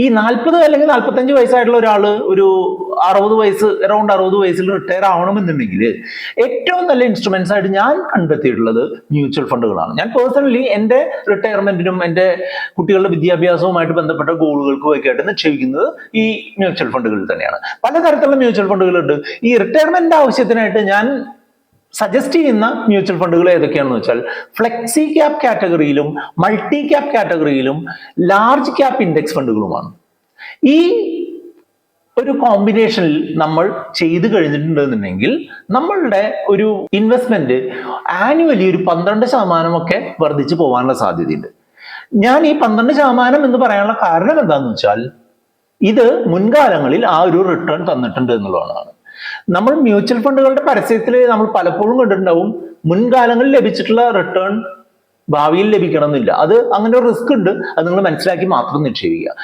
ഈ 40 അല്ലെങ്കിൽ 45 വയസ്സായിട്ടുള്ള ഒരാൾ ഒരു 60 വയസ്സ് അറൗണ്ട് 60 വയസ്സിൽ റിട്ടയർ ആവണമെന്നുണ്ടെങ്കിൽ ഏറ്റവും നല്ല ഇൻസ്ട്രുമെന്റ്സ് ആയിട്ട് ഞാൻ കണ്ടെത്തിയിട്ടുള്ളത് മ്യൂച്വൽ ഫണ്ടുകളാണ്. ഞാൻ പേഴ്സണലി എൻ്റെ റിട്ടയർമെന്റിനും എൻ്റെ കുട്ടികളുടെ വിദ്യാഭ്യാസവുമായിട്ട് ബന്ധപ്പെട്ട ഗോളുകൾക്കും ഒക്കെ ആയിട്ട് നിക്ഷേപിക്കുന്നത് ഈ മ്യൂച്വൽ ഫണ്ടുകളിൽ തന്നെയാണ്. പലതരത്തിലുള്ള മ്യൂച്വൽ ഫണ്ടുകളുണ്ട്. ഈ റിട്ടയർമെന്റ് ആവശ്യത്തിനായിട്ട് ഞാൻ സജസ്റ്റ് ചെയ്യുന്ന മ്യൂച്വൽ ഫണ്ടുകൾ ഏതൊക്കെയാണെന്ന് വെച്ചാൽ ഫ്ലെക്സി ക്യാപ് കാറ്റഗറിയിലും മൾട്ടി ക്യാപ് കാറ്റഗറിയിലും ലാർജ് ക്യാപ് ഇൻഡെക്സ് ഫണ്ടുകളുമാണ്. ഈ ഒരു കോമ്പിനേഷനിൽ നമ്മൾ ചെയ്തു കഴിഞ്ഞിട്ടുണ്ടെന്നുണ്ടെങ്കിൽ നമ്മളുടെ ഒരു ഇൻവെസ്റ്റ്മെന്റ് ആനുവലി ഒരു 12% ഒക്കെ വർദ്ധിച്ചു പോകാനുള്ള സാധ്യതയുണ്ട്. ഞാൻ ഈ 12% എന്ന് പറയാനുള്ള കാരണം എന്താണെന്ന് വെച്ചാൽ ഇത് മുൻകാലങ്ങളിൽ ആ ഒരു റിട്ടേൺ തന്നിട്ടുണ്ട് എന്നുള്ളതാണ്. നമ്മൾ മ്യൂച്വൽ ഫണ്ടുകളുടെ പരസ്യത്തിൽ നമ്മൾ പലപ്പോഴും കണ്ടിട്ടുണ്ടാവും മുൻകാലങ്ങളിൽ ലഭിച്ചിട്ടുള്ള റിട്ടേൺ ഭാവിയിൽ ലഭിക്കണം എന്നില്ല. അത് അങ്ങനെ ഒരു റിസ്ക് ഉണ്ട്. അത് നിങ്ങൾ മനസ്സിലാക്കി മാത്രം നിക്ഷേപിക്കുക.